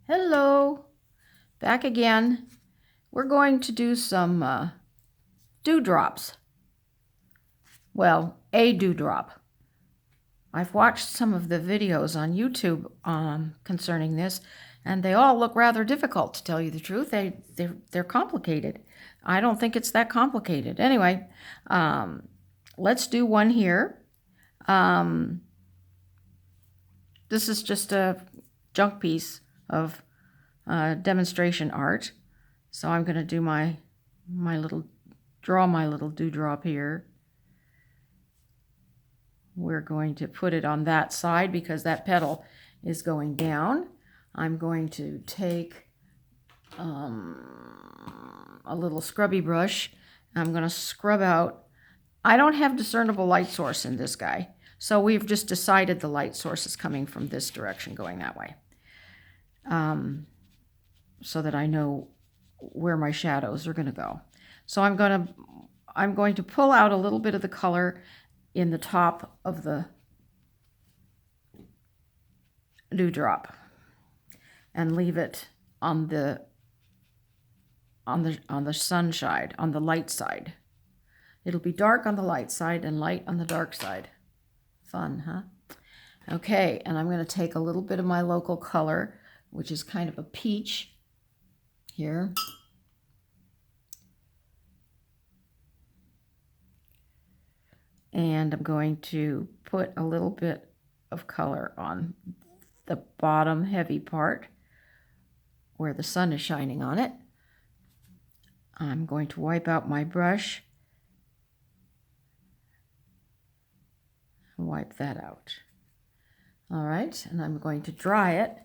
Hello, back again. We're going to do some dewdrops. Well, a dewdrop. I've watched some of the videos on YouTube concerning this, and they all look rather difficult, to tell you the truth. They're complicated. I don't think it's that complicated. Anyway, let's do one here. This is just a junk piece of demonstration art. So I'm going to do my little dewdrop here. We're going to put it on that side because that petal is going down. I'm going to take a little scrubby brush. I'm going to scrub out. I don't have discernible light source in this guy, so we've just decided the light source is coming from this direction, going that way, so that I know where my shadows are going to go. So I'm going to pull out a little bit of the color in the top of the dewdrop and leave it on the sun side, on the light side. It'll be dark on the light side and light on the dark side. Fun, huh? Okay, and I'm going to take a little bit of my local color, which is kind of a peach here. And I'm going to put a little bit of color on the bottom heavy part where the sun is shining on it. I'm going to wipe out my brush and wipe that out. All right, and I'm going to dry it.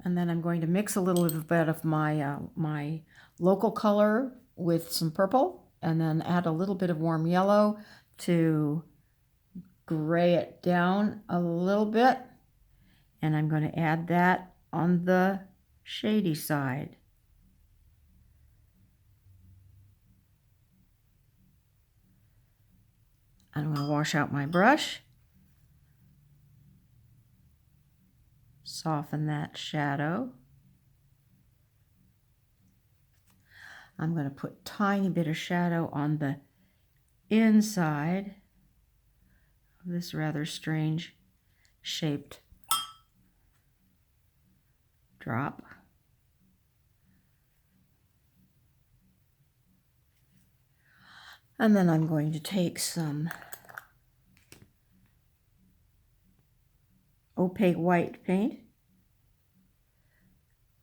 And then I'm going to mix a little bit of my my local color with some purple, and then add a little bit of warm yellow to gray it down a little bit. And I'm going to add that on the shady side. I'm going to wash out my brush. Soften that shadow. I'm going to put a tiny bit of shadow on the inside of this rather strange shaped drop. And then I'm going to take some opaque white paint.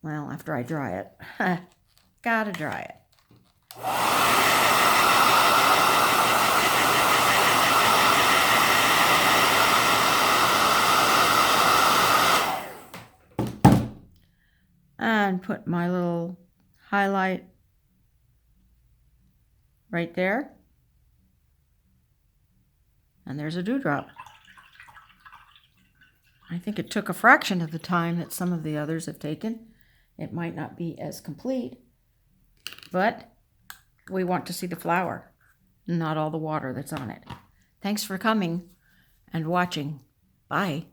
Well, after I dry it. Gotta dry it. And put my little highlight right there. And there's a dewdrop. I think it took a fraction of the time that some of the others have taken. It might not be as complete, but we want to see the flower, not all the water that's on it. Thanks for coming and watching. Bye.